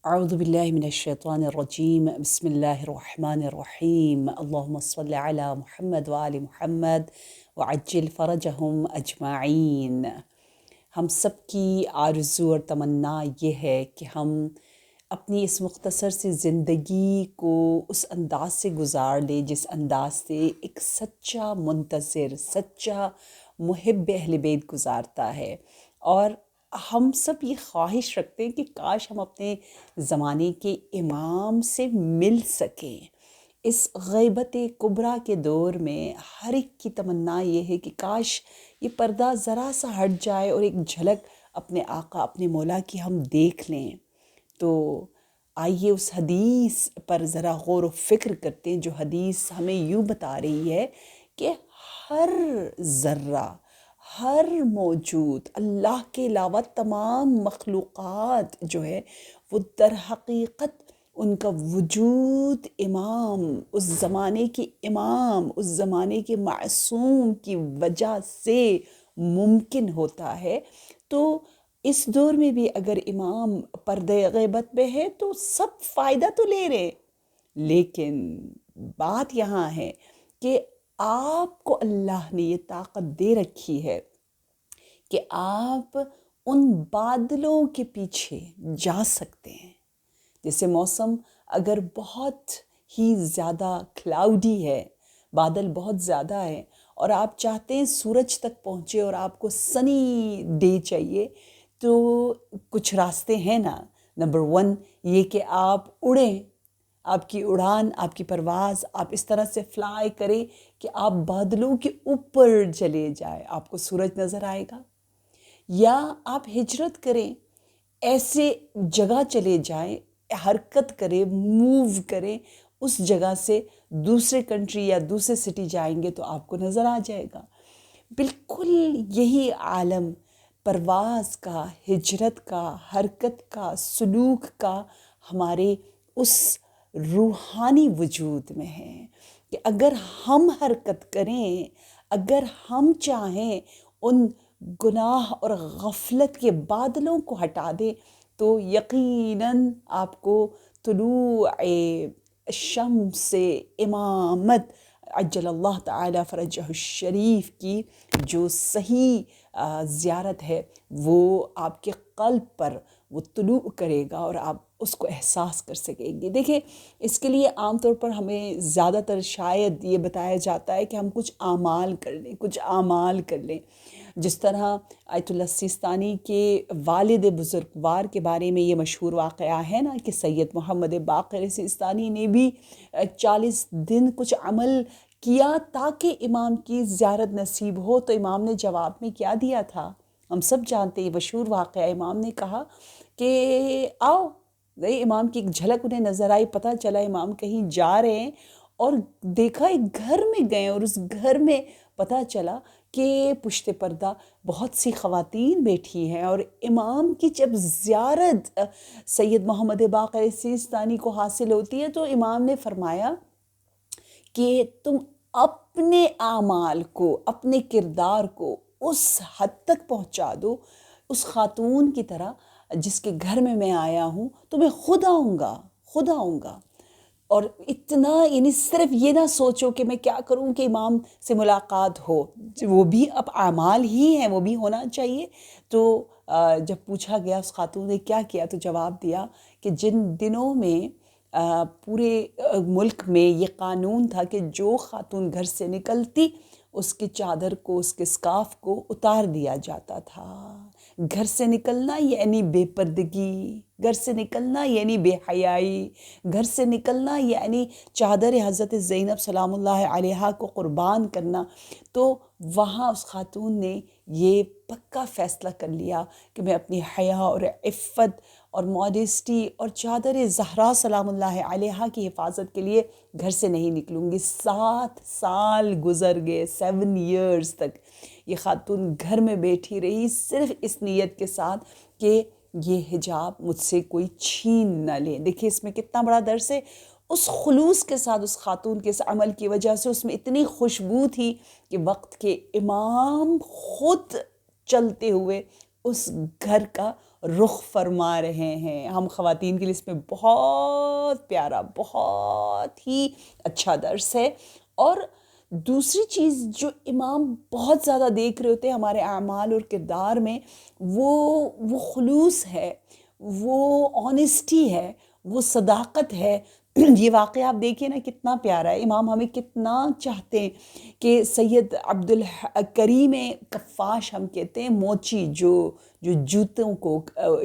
اعوذ باللہ من الشیطان الرجیم بسم اللہ الرحمن الرحیم اللہم صل علی محمد وآل محمد وعجل فرجہم اجمعین۔ ہم سب کی آرزو اور تمنا یہ ہے کہ ہم اپنی اس مختصر سی زندگی کو اس انداز سے گزار لیں جس انداز سے ایک سچا منتظر، سچا محب اہل بیت گزارتا ہے، اور ہم سب یہ خواہش رکھتے ہیں کہ کاش ہم اپنے زمانے کے امام سے مل سکیں۔ اس غیبت کبریٰ کے دور میں ہر ایک کی تمنا یہ ہے کہ کاش یہ پردہ ذرا سا ہٹ جائے اور ایک جھلک اپنے آقا، اپنے مولا کی ہم دیکھ لیں۔ تو آئیے اس حدیث پر ذرا غور و فکر کرتے ہیں جو حدیث ہمیں یوں بتا رہی ہے کہ ہر ذرہ، ہر موجود، اللہ کے علاوہ تمام مخلوقات جو ہے وہ در حقیقت ان کا وجود امام، اس زمانے کے امام، اس زمانے کے معصوم کی وجہ سے ممکن ہوتا ہے۔ تو اس دور میں بھی اگر امام پردہ غیبت میں ہے تو سب فائدہ تو لے رہے، لیکن بات یہاں ہے کہ آپ کو اللہ نے یہ طاقت دے رکھی ہے کہ آپ ان بادلوں کے پیچھے جا سکتے ہیں۔ جیسے موسم اگر بہت ہی زیادہ کلاؤڈی ہے، بادل بہت زیادہ ہے، اور آپ چاہتے ہیں سورج تک پہنچے اور آپ کو سنی ڈے چاہیے، تو کچھ راستے ہیں نا۔ نمبر 1 یہ کہ آپ اڑیں، آپ کی اڑان، آپ کی پرواز آپ اس طرح سے فلائی کریں کہ آپ بادلوں کے اوپر چلے جائیں، آپ کو سورج نظر آئے گا۔ یا آپ ہجرت کریں، ایسے جگہ چلے جائیں، حرکت کریں، موو کریں، اس جگہ سے دوسرے کنٹری یا دوسرے سٹی جائیں گے تو آپ کو نظر آ جائے گا۔ بالکل یہی عالم پرواز کا، ہجرت کا، حرکت کا، سلوک کا ہمارے اس روحانی وجود میں ہے کہ اگر ہم حرکت کریں، اگر ہم چاہیں ان گناہ اور غفلت کے بادلوں کو ہٹا دیں، تو یقیناً آپ کو طلوع شمس امامت عجل اللہ تعالی فرجہ الشریف کی جو صحیح زیارت ہے وہ آپ کے قلب پر وہ طلوع کرے گا اور آپ اس کو احساس کر سکیں گے۔ دیکھیں، اس کے لیے عام طور پر ہمیں زیادہ تر شاید یہ بتایا جاتا ہے کہ ہم کچھ اعمال کر لیں، کچھ اعمال کر لیں۔ جس طرح آیت اللہ سیستانی کے والد بزرگوار کے بارے میں یہ مشہور واقعہ ہے نا کہ سید محمد باقر سیستانی نے بھی 40 دن کچھ عمل کیا تاکہ امام کی زیارت نصیب ہو، تو امام نے جواب میں کیا دیا تھا ہم سب جانتے ہیں، یہ مشہور واقعہ۔ امام نے کہا کہ آؤ، امام کی ایک جھلک انہیں نظر آئی، پتہ چلا امام کہیں جا رہے ہیں، اور دیکھا ایک گھر میں گئے، اور اس گھر میں پتہ چلا کہ پشت پردہ بہت سی خواتین بیٹھی ہیں، اور امام کی جب زیارت سید محمد باقر سیستانی کو حاصل ہوتی ہے تو امام نے فرمایا کہ تم اپنے اعمال کو، اپنے کردار کو اس حد تک پہنچا دو اس خاتون کی طرح جس کے گھر میں آیا ہوں، تو میں خود آؤں گا۔ اور اتنا، یعنی صرف یہ نہ سوچو کہ میں کیا کروں کہ امام سے ملاقات ہو، وہ بھی اب اعمال ہی ہیں، وہ بھی ہونا چاہیے۔ تو جب پوچھا گیا اس خاتون نے کیا کیا تو جواب دیا کہ جن دنوں میں پورے ملک میں یہ قانون تھا کہ جو خاتون گھر سے نکلتی اس کی چادر کو، اس کے اسکارف کو اتار دیا جاتا تھا۔ گھر سے نکلنا یعنی بے پردگی، گھر سے نکلنا یعنی بے حیائی، گھر سے نکلنا یعنی چادر حضرت زینب سلام اللہ علیہا کو قربان کرنا۔ تو وہاں اس خاتون نے یہ پکا فیصلہ کر لیا کہ میں اپنی حیا اور عفت اور ماڈسٹی اور چادر زہرا سلام اللہ علیہا کی حفاظت کے لیے گھر سے نہیں نکلوں گی۔ 7 سال گزر گئے، 7 ایئرز تک یہ خاتون گھر میں بیٹھی رہی، صرف اس نیت کے ساتھ کہ یہ حجاب مجھ سے کوئی چھین نہ لے۔ دیکھیں اس میں کتنا بڑا درس ہے۔ اس خلوص کے ساتھ اس خاتون کے اس عمل کی وجہ سے اس میں اتنی خوشبو تھی کہ وقت کے امام خود چلتے ہوئے اس گھر کا رخ فرما رہے ہیں. ہم خواتین کے لیے اس میں بہت پیارا، بہت ہی اچھا درس ہے. اور دوسری چیز جو امام بہت زیادہ دیکھ رہے ہوتے ہیں ہمارے اعمال اور کردار میں، وہ خلوص ہے، وہ آنیسٹی ہے، وہ صداقت ہے. یہ واقعہ آپ دیکھیں نا کتنا پیارا ہے. امام ہمیں کتنا چاہتے ہیں کہ سید عبد الکریم کفاش ہم کہتے ہیں، موچی جو جوتوں کو،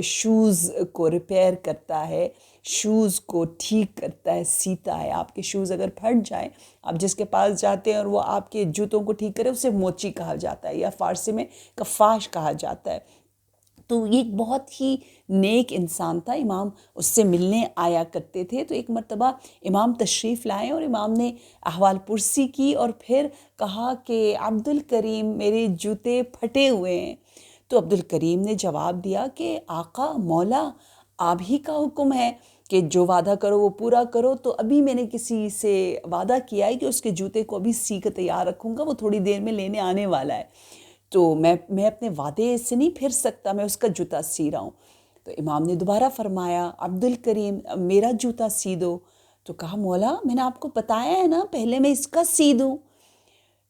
شوز کو ریپیئر کرتا ہے، شوز کو ٹھیک کرتا ہے، سیتا ہے. آپ کے شوز اگر پھٹ جائیں، آپ جس کے پاس جاتے ہیں اور وہ آپ کے جوتوں کو ٹھیک کرے، اسے موچی کہا جاتا ہے، یا فارسی میں کفاش کہا جاتا ہے. تو یہ ایک بہت ہی نیک انسان تھا. امام اس سے ملنے آیا کرتے تھے. تو ایک مرتبہ امام تشریف لائے اور امام نے احوال پرسی کی اور پھر کہا کہ عبد الکریم میرے جوتے پھٹے ہوئے ہیں. تو عبد الکریم نے جواب دیا کہ آقا مولا آپ ہی کا حکم ہے کہ جو وعدہ کرو وہ پورا کرو. تو ابھی میں نے کسی سے وعدہ کیا ہے کہ اس کے جوتے کو ابھی سی کے تیار رکھوں گا، وہ تھوڑی دیر میں لینے آنے والا ہے. تو میں اپنے وعدے سے نہیں پھر سکتا، میں اس کا جوتا سی رہا ہوں. تو امام نے دوبارہ فرمایا عبد الکریم میرا جوتا سی دو. تو کہا مولا میں نے آپ کو بتایا ہے نا پہلے میں اس کا سی دوں.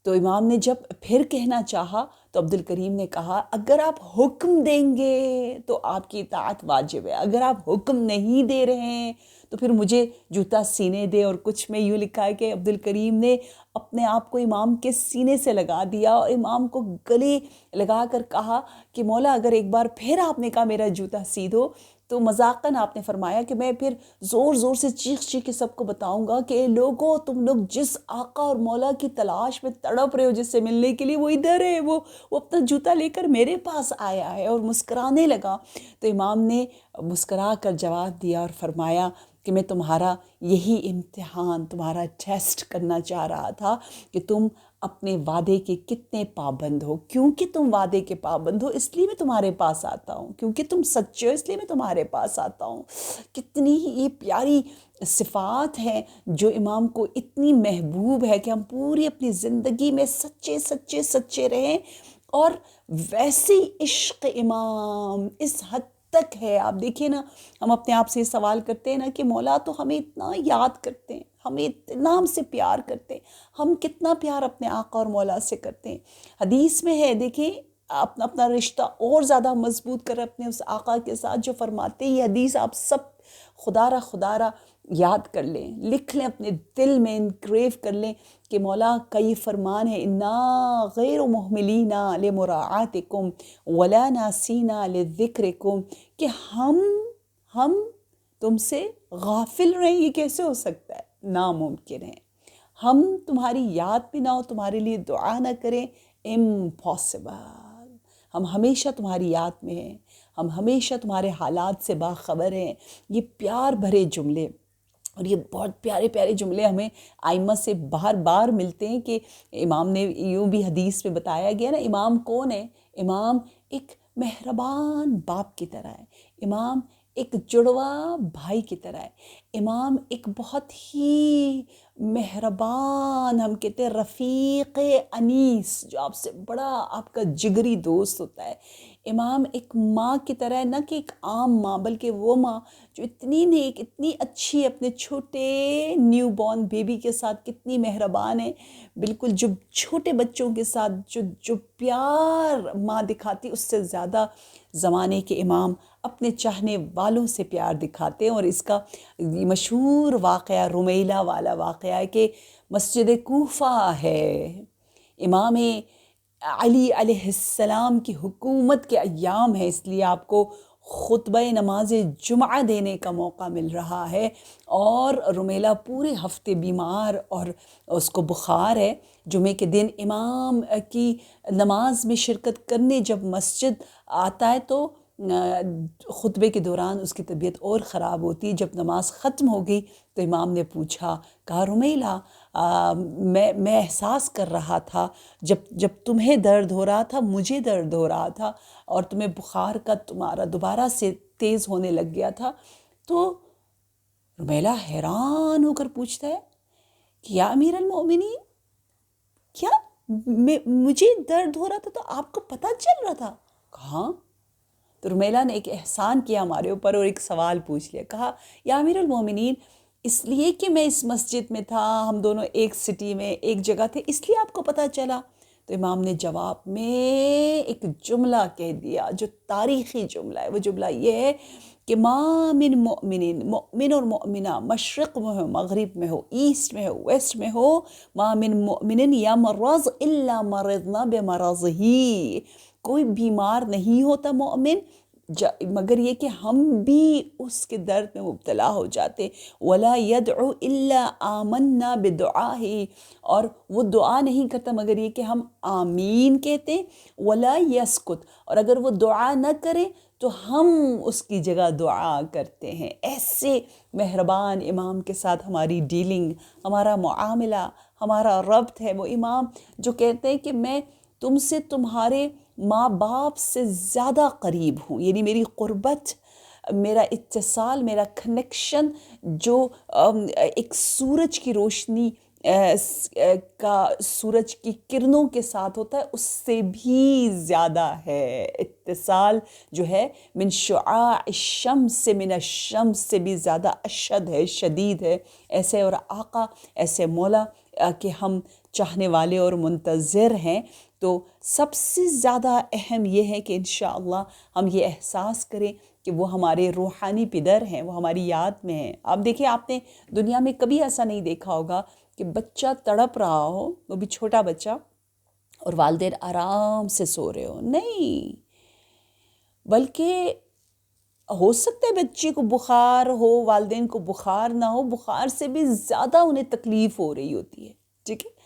تو امام نے جب پھر کہنا چاہا تو عبد الکریم نے کہا اگر آپ حکم دیں گے تو آپ کی اطاعت واجب ہے، اگر آپ حکم نہیں دے رہے ہیں تو پھر مجھے جوتا سینے دے. اور کچھ میں یوں لکھا ہے کہ عبد الکریم نے اپنے آپ کو امام کے سینے سے لگا دیا اور امام کو گلے لگا کر کہا کہ مولا اگر ایک بار پھر آپ نے کہا میرا جوتا سی دو تو مذاقاً آپ نے فرمایا کہ میں پھر زور زور سے چیخ چیخ کے سب کو بتاؤں گا کہ اے لوگوں تم لوگ جس آقا اور مولا کی تلاش میں تڑپ رہے ہو جس سے ملنے کے لیے، وہ ادھر ہے، وہ اپنا جوتا لے کر میرے پاس آیا ہے. اور مسکرانے لگا. تو امام نے مسکرا کر جواب دیا اور فرمایا کہ میں تمہارا یہی امتحان، تمہارا ٹیسٹ کرنا چاہ رہا تھا کہ تم اپنے وعدے کے کتنے پابند ہو. کیونکہ تم وعدے کے پابند ہو اس لیے میں تمہارے پاس آتا ہوں، کیونکہ تم سچے ہو اس لیے میں تمہارے پاس آتا ہوں. کتنی یہ پیاری صفات ہیں جو امام کو اتنی محبوب ہے کہ ہم پوری اپنی زندگی میں سچے سچے سچے رہیں. اور ویسے عشق امام اس حد تک ہے. آپ دیکھیں نا، ہم اپنے آپ سے سوال کرتے ہیں نا کہ مولا تو ہمیں اتنا یاد کرتے ہیں، ہمیں اتنا ہم سے پیار کرتے ہیں، ہم کتنا پیار اپنے آقا اور مولا سے کرتے ہیں. حدیث میں ہے دیکھیں اپنا رشتہ اور زیادہ مضبوط کر اپنے اس آقا کے ساتھ جو فرماتے ہیں. یہ حدیث آپ سب خدا را یاد کر لیں، لکھ لیں، اپنے دل میں انگریو کر لیں کہ مولا کا یہ فرمان ہے انا غیر محملین لمراعاتکم ولا ناسین لذکرکم، کہ ہم تم سے غافل رہیں. یہ کیسے ہو سکتا ہے؟ ناممکن ہے. ہم تمہاری یاد بھی نہ ہو، تمہارے لیے دعا نہ کریں، امپاسبل. ہم ہمیشہ تمہاری یاد میں ہیں، ہم ہمیشہ تمہارے حالات سے باخبر ہیں. یہ پیار بھرے جملے اور یہ بہت پیارے پیارے جملے ہمیں آئمہ سے بار بار ملتے ہیں کہ امام نے یوں بھی حدیث میں بتایا گیا نا. امام کون ہے؟ امام ایک مہربان باپ کی طرح ہے، امام ایک جڑواں بھائی کی طرح ہے، امام ایک بہت ہی مہربان، ہم کہتے ہیں رفیق انیس، جو آپ سے بڑا آپ کا جگری دوست ہوتا ہے. امام ایک ماں کی طرح ہے، نہ کہ ایک عام ماں بلکہ وہ ماں جو اتنی نیک، اتنی اچھی، اپنے چھوٹے نیو بورن بیبی کے ساتھ کتنی مہربان ہے. بالکل جو چھوٹے بچوں کے ساتھ جو پیار ماں دکھاتی اس سے زیادہ زمانے کے امام اپنے چاہنے والوں سے پیار دکھاتے ہیں. اور اس کا مشہور واقعہ رمیلہ والا واقعہ ہے کہ مسجد کوفہ ہے، امام علی علیہ السلام کی حکومت کے ایام ہے، اس لیے آپ کو خطبہ نماز جمعہ دینے کا موقع مل رہا ہے. اور رمیلہ پورے ہفتے بیمار اور اس کو بخار ہے. جمعے کے دن امام کی نماز میں شرکت کرنے جب مسجد آتا ہے تو خطبے کے دوران اس کی طبیعت اور خراب ہوتی. جب نماز ختم ہو گئی تو امام نے پوچھا، کہا رمیلہ میں احساس کر رہا تھا جب تمہیں درد ہو رہا تھا مجھے درد ہو رہا تھا اور تمہیں بخار کا تمہارا دوبارہ سے تیز ہونے لگ گیا تھا. تو رمیلہ حیران ہو کر پوچھتا ہے کہ یا امیر المؤمنین، کیا مجھے درد ہو رہا تھا تو آپ کو پتہ چل رہا تھا؟ کہاں تو رمیلہ نے ایک احسان کیا ہمارے اوپر اور ایک سوال پوچھ لیا. کہا یا امیر المومنین اس لیے کہ میں اس مسجد میں تھا، ہم دونوں ایک سٹی میں ایک جگہ تھے، اس لیے آپ کو پتہ چلا؟ تو امام نے جواب میں ایک جملہ کہہ دیا جو تاریخی جملہ ہے. وہ جملہ یہ ہے کہ ما من مؤمن، مؤمن اور مؤمنہ مشرق میں ہو، مغرب میں ہو، ایسٹ میں ہو، ویسٹ میں ہو، ما من مؤمن یمرض الا مرضنا بمرضہ، کوئی بیمار نہیں ہوتا مومن مگر یہ کہ ہم بھی اس کے درد میں مبتلا ہو جاتے. ولا يدعو الا آمنا بدعائه، اور وہ دعا نہیں کرتا مگر یہ کہ ہم آمین کہتے ہیں. ولا يسکت، اور اگر وہ دعا نہ کرے تو ہم اس کی جگہ دعا کرتے ہیں. ایسے مہربان امام کے ساتھ ہماری ڈیلنگ، ہمارا معاملہ، ہمارا ربط ہے. وہ امام جو کہتے ہیں کہ میں تم سے تمہارے ماں باپ سے زیادہ قریب ہوں، یعنی میری قربت، میرا اتصال، میرا کنیکشن جو ایک سورج کی روشنی کا سورج کی کرنوں کے ساتھ ہوتا ہے اس سے بھی زیادہ ہے. اتصال جو ہے من شعاع الشمس، من الشمس سے بھی زیادہ اشد ہے، شدید ہے. ایسے اور آقا، ایسے مولا کہ ہم چاہنے والے اور منتظر ہیں. تو سب سے زیادہ اہم یہ ہے کہ انشاءاللہ ہم یہ احساس کریں کہ وہ ہمارے روحانی پدر ہیں، وہ ہماری یاد میں ہیں. آپ دیکھیں، آپ نے دنیا میں کبھی ایسا نہیں دیکھا ہوگا کہ بچہ تڑپ رہا ہو، وہ بھی چھوٹا بچہ، اور والدین آرام سے سو رہے ہو. نہیں، بلکہ ہو سکتا ہے بچے کو بخار ہو، والدین کو بخار نہ ہو، بخار سے بھی زیادہ انہیں تکلیف ہو رہی ہوتی ہے. ٹھیک ہے،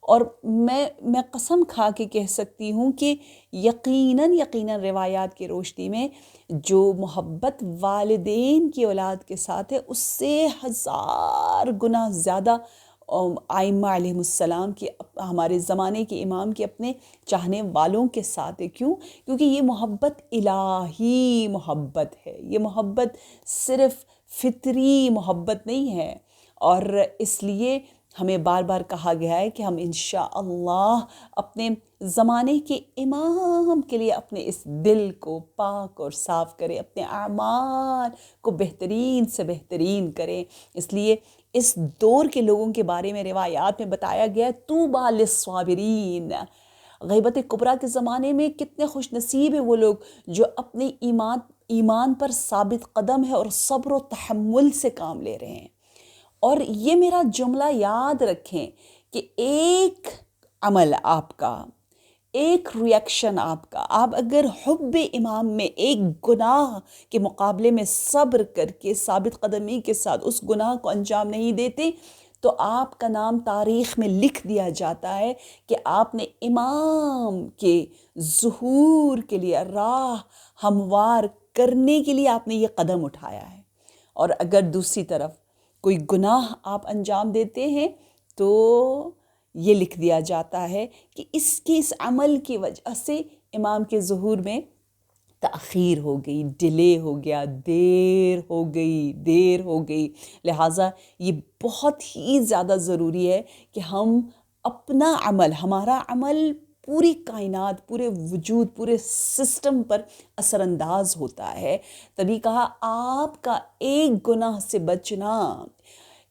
اور میں قسم کھا کے کہہ سکتی ہوں کہ یقیناً روایات کی روشنی میں جو محبت والدین کی اولاد کے ساتھ ہے اس سے 1000 گنا زیادہ آئمہ علیہ السلام کی، ہمارے زمانے کے امام کے اپنے چاہنے والوں کے ساتھ ہے. کیوں؟ کیونکہ یہ محبت الہی محبت ہے. یہ محبت صرف فطری محبت نہیں ہے، اور اس لیے ہمیں بار بار کہا گیا ہے کہ ہم انشاءاللہ اپنے زمانے کے امام کے لیے اپنے اس دل کو پاک اور صاف کریں، اپنے اعمال کو بہترین سے بہترین کریں. اس لیے اس دور کے لوگوں کے بارے میں روایات میں بتایا گیا ہے طوبیٰ للصابرین. غیبت کبریٰ کے زمانے میں کتنے خوش نصیب ہیں وہ لوگ جو اپنے ایمان پر ثابت قدم ہے اور صبر و تحمل سے کام لے رہے ہیں. اور یہ میرا جملہ یاد رکھیں کہ ایک عمل آپ کا، ایک ریاکشن آپ کا، آپ اگر حب امام میں ایک گناہ کے مقابلے میں صبر کر کے ثابت قدمی کے ساتھ اس گناہ کو انجام نہیں دیتے تو آپ کا نام تاریخ میں لکھ دیا جاتا ہے کہ آپ نے امام کے ظہور کے لیے راہ ہموار کرنے کے لیے آپ نے یہ قدم اٹھایا ہے. اور اگر دوسری طرف کوئی گناہ آپ انجام دیتے ہیں تو یہ لکھ دیا جاتا ہے کہ اس عمل کی وجہ سے امام کے ظہور میں تاخیر ہو گئی، ڈیلے ہو گیا، دیر ہو گئی. لہٰذا یہ بہت ہی زیادہ ضروری ہے کہ ہم اپنا عمل، ہمارا عمل پوری کائنات، پورے وجود، پورے سسٹم پر اثر انداز ہوتا ہے. تبھی کہا آپ کا ایک گناہ سے بچنا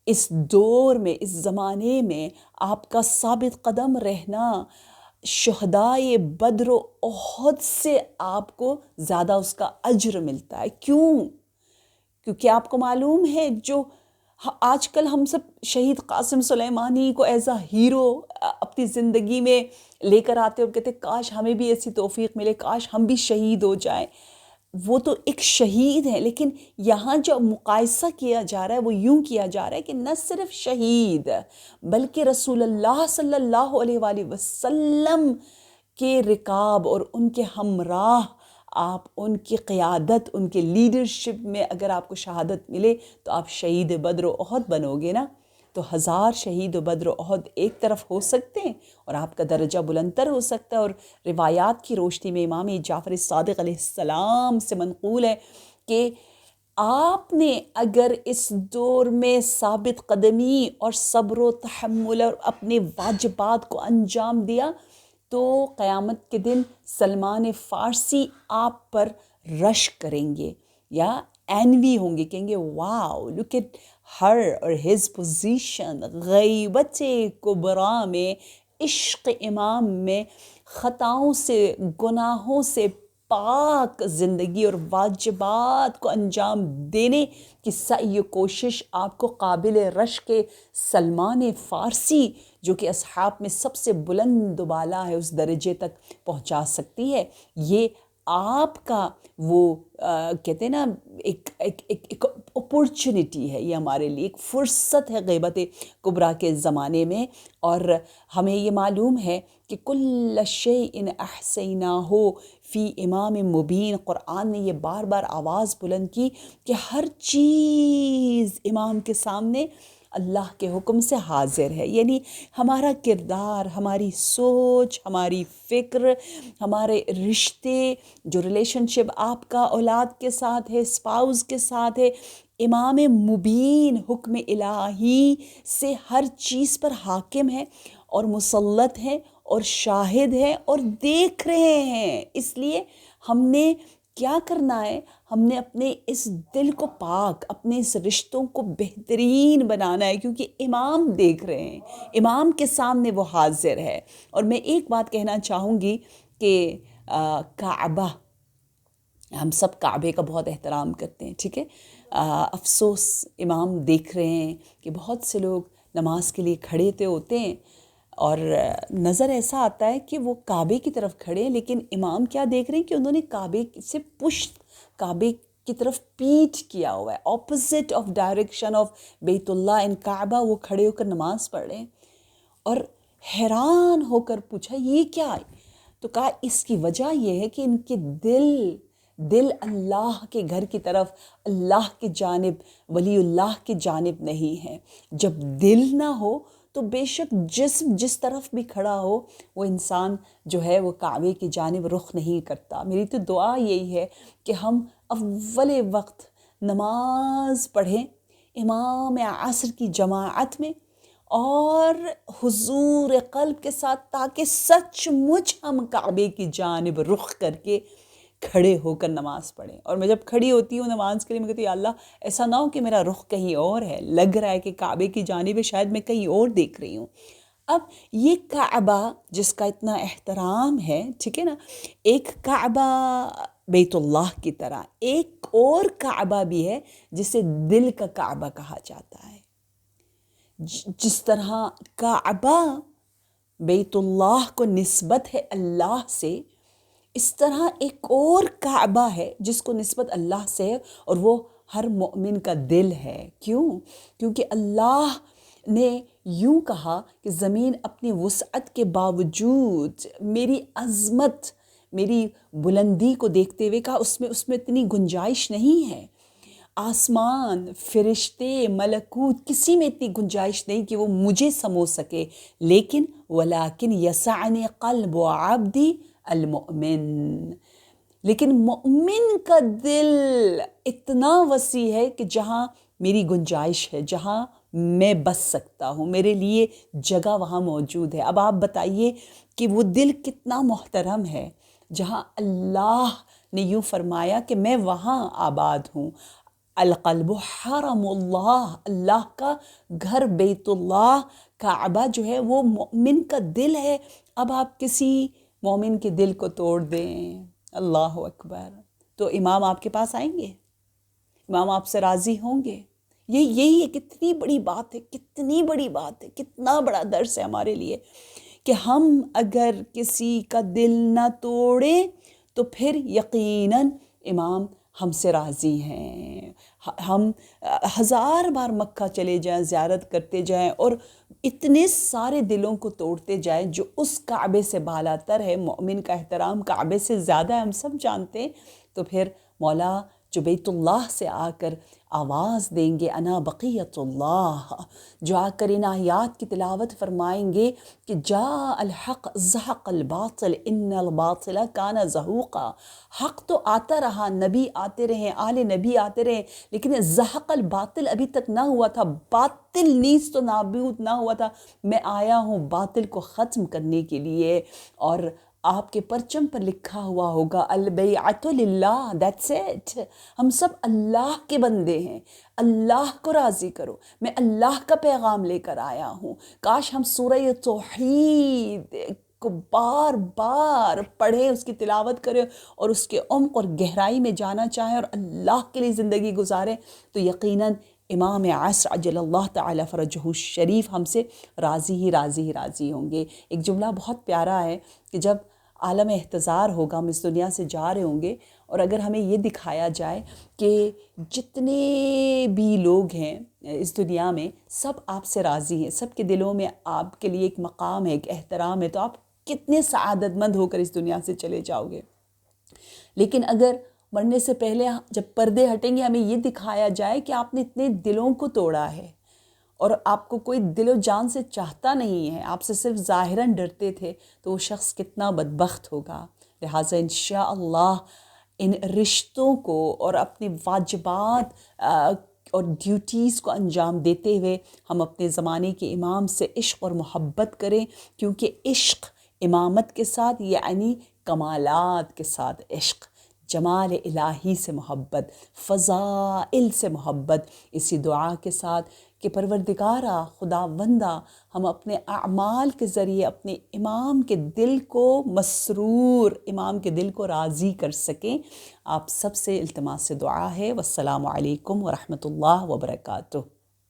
اس دور میں، اس زمانے میں آپ کا ثابت قدم رہنا شہدائے بدر و احد سے آپ کو زیادہ اس کا اجر ملتا ہے. کیوں؟ کیونکہ آپ کو معلوم ہے جو آج کل ہم سب شہید قاسم سلیمانی کو ایز اے ہیرو اپنی زندگی میں لے کر آتے اور کہتے کاش ہمیں بھی ایسی توفیق ملے، کاش ہم بھی شہید ہو جائیں. وہ تو ایک شہید ہے، لیکن یہاں جو مقایسہ کیا جا رہا ہے وہ یوں کیا جا رہا ہے کہ نہ صرف شہید بلکہ رسول اللہ صلی اللہ علیہ وآلہ وسلم کے رکاب اور ان کے ہمراہ آپ ان کی قیادت، ان کے لیڈرشپ میں اگر آپ کو شہادت ملے تو آپ شہید بدر و احد بنو گے نا. تو 1000 شہید و بدر و احد ایک طرف ہو سکتے ہیں اور آپ کا درجہ بلندتر ہو سکتا ہے. اور روایات کی روشنی میں امام جعفر صادق علیہ السلام سے منقول ہے کہ آپ نے اگر اس دور میں ثابت قدمی اور صبر و تحمل اور اپنے واجبات کو انجام دیا تو قیامت کے دن سلمان فارسی آپ پر رش کریں گے یا اینوی ہوں گے، کہیں گے واو لک ایٹ ہر اور ہز پوزیشن، غیبت کبریٰ میں، عشق امام میں، خطاؤں سے گناہوں سے پاک زندگی اور واجبات کو انجام دینے کی سعی و کوشش آپ کو قابل رشک سلمان فارسی جو کہ اصحاب میں سب سے بلند و بالا ہے اس درجے تک پہنچا سکتی ہے۔ یہ آپ کا وہ کہتے ہیں نا ایک اپورچونٹی ہے، یہ ہمارے لیے ایک فرصت ہے غیبت کبریٰ کے زمانے میں۔ اور ہمیں یہ معلوم ہے کہ کل شیء احصیناہ فی امام مبین، قرآن نے یہ بار بار آواز بلند کی کہ ہر چیز امام کے سامنے اللہ کے حکم سے حاضر ہے، یعنی ہمارا کردار، ہماری سوچ، ہماری فکر، ہمارے رشتے، جو ریلیشن شپ آپ کا اولاد کے ساتھ ہے، اسپاؤز کے ساتھ ہے، امام مبین حکم الہی سے ہر چیز پر حاکم ہے اور مسلط ہے اور شاہد ہے اور دیکھ رہے ہیں۔ اس لیے ہم نے کیا کرنا ہے؟ ہم نے اپنے اس دل کو پاک، اپنے اس رشتوں کو بہترین بنانا ہے، کیونکہ امام دیکھ رہے ہیں، امام کے سامنے وہ حاضر ہے۔ اور میں ایک بات کہنا چاہوں گی کہ کعبہ، ہم سب کعبے کا بہت احترام کرتے ہیں، ٹھیک ہے، افسوس امام دیکھ رہے ہیں کہ بہت سے لوگ نماز کے لیے کھڑے ہوتے ہیں اور نظر ایسا آتا ہے کہ وہ کعبے کی طرف کھڑے ہیں، لیکن امام کیا دیکھ رہے ہیں کہ انہوں نے کعبے سے پشت، کعبے کی طرف پیٹھ کیا ہوا ہے، اپوزٹ آف ڈائریکشن آف بیت اللہ ان کعبہ، وہ کھڑے ہو کر نماز پڑھ رہے ہیں۔ اور حیران ہو کر پوچھا یہ کیا ہے؟ تو کہا اس کی وجہ یہ ہے کہ ان کے دل اللہ کے گھر کی طرف، اللہ کی جانب، ولی اللہ کی جانب نہیں ہے۔ جب دل نہ ہو تو بے شک جسم جس طرف بھی کھڑا ہو وہ انسان جو ہے وہ کعبے کی جانب رخ نہیں کرتا۔ میری تو دعا یہی ہے کہ ہم اول وقت نماز پڑھیں امام عصر کی جماعت میں اور حضور قلب کے ساتھ، تاکہ سچ مچ ہم کعبے کی جانب رخ کر کے کھڑے ہو کر نماز پڑھیں۔ اور میں جب کھڑی ہوتی ہوں نماز کے لیے میں کہتی ہوں اللہ ایسا نہ ہو کہ میرا رخ کہیں اور ہے، لگ رہا ہے کہ کعبے کی جانب ہے، شاید میں کہیں اور دیکھ رہی ہوں۔ اب یہ کعبہ جس کا اتنا احترام ہے، ٹھیک ہے نا، ایک کعبہ بیت اللہ کی طرح ایک اور کعبہ بھی ہے جسے دل کا کعبہ کہا جاتا ہے۔ جس طرح کعبہ بیت اللہ کو نسبت ہے اللہ سے، اس طرح ایک اور کعبہ ہے جس کو نسبت اللہ سے ہے، اور وہ ہر مومن کا دل ہے۔ کیوں؟ کیونکہ اللہ نے یوں کہا کہ زمین اپنی وسعت کے باوجود میری عظمت، میری بلندی کو دیکھتے ہوئے کہا اس میں اتنی گنجائش نہیں ہے۔ آسمان، فرشتے، ملکوت، کسی میں اتنی گنجائش نہیں کہ وہ مجھے سمو سکے، لیکن وَلَٰكِنْ يَسَعْنِي قَلْبُ عَبْدِ الْمُؤْمِنِ، لیکن مومن کا دل اتنا وسیع ہے کہ جہاں میری گنجائش ہے، جہاں میں بس سکتا ہوں، میرے لیے جگہ وہاں موجود ہے۔ اب آپ بتائیے کہ وہ دل کتنا محترم ہے جہاں اللہ نے یوں فرمایا کہ میں وہاں آباد ہوں۔ القلب حرم اللہ، اللہ کا گھر بیت اللہ، کعبہ جو ہے وہ مومن کا دل ہے۔ اب آپ کسی مومن کے دل کو توڑ دیں، اللہ اکبر، تو امام آپ کے پاس آئیں گے؟ امام آپ سے راضی ہوں گے؟ یہی ہے، کتنی بڑی بات ہے، کتنی بڑی بات ہے، کتنا بڑا درس ہے ہمارے لیے کہ ہم اگر کسی کا دل نہ توڑیں تو پھر یقیناً امام ہم سے راضی ہیں۔ ہم 1000 بار مکہ چلے جائیں، زیارت کرتے جائیں اور اتنے سارے دلوں کو توڑتے جائیں جو اس کعبے سے بالا تر ہے، مومن کا احترام کعبے سے زیادہ ہے، ہم سب جانتے ہیں، تو پھر مولا جو بیت اللہ سے آ کر آواز دیں گے انا بقیت اللہ، جو آ کر ان آیات کی تلاوت فرمائیں گے کہ جاء الحق زہق الباطل ان الباطل کان زہوقا، حق تو آتا رہا، نبی آتے رہے، آل نبی آتے رہے، لیکن زہق الباطل ابھی تک نہ ہوا تھا، باطل نیز تو نابود نہ ہوا تھا، میں آیا ہوں باطل کو ختم کرنے کے لیے۔ اور آپ کے پرچم پر لکھا ہوا ہوگا البیعۃ للہ، دیٹس اٹ. ہم سب اللہ کے بندے ہیں، اللہ کو راضی کرو، میں اللہ کا پیغام لے کر آیا ہوں. کاش ہم سورہ توحید کو بار بار پڑھیں، اس کی تلاوت کریں اور اس کے عمق اور گہرائی میں جانا چاہیں اور اللہ کے لیے زندگی گزاریں، تو یقیناً امام عصر عجل اللہ تعالی فرجہ الشریف ہم سے راضی ہوں گے. ایک جملہ بہت پیارا ہے کہ جب عالم احتضار ہوگا، ہم اس دنیا سے جا رہے ہوں گے، اور اگر ہمیں یہ دکھایا جائے کہ جتنے بھی لوگ ہیں اس دنیا میں سب آپ سے راضی ہیں، سب کے دلوں میں آپ کے لیے ایک مقام ہے، ایک احترام ہے، تو آپ کتنے سعادت مند ہو کر اس دنیا سے چلے جاؤ گے. لیکن اگر مرنے سے پہلے جب پردے ہٹیں گے، ہمیں یہ دکھایا جائے کہ آپ نے اتنے دلوں کو توڑا ہے اور آپ کو کوئی دل و جان سے چاہتا نہیں ہے، آپ سے صرف ظاہراً ڈرتے تھے، تو وہ شخص کتنا بدبخت ہوگا. لہٰذا انشاءاللہ ان رشتوں کو اور اپنے واجبات اور ڈیوٹیز کو انجام دیتے ہوئے ہم اپنے زمانے کے امام سے عشق اور محبت کریں، کیونکہ عشق امامت کے ساتھ یعنی کمالات کے ساتھ عشق، جمال الہی سے محبت، فضائل سے محبت. اسی دعا کے ساتھ کہ پروردگارا خداوندا ہم اپنے اعمال کے ذریعے اپنے امام کے دل کو مسرور، امام کے دل کو راضی کر سکیں. آپ سب سے التماس دعا ہے. والسلام علیکم ورحمۃ اللہ وبرکاتہ.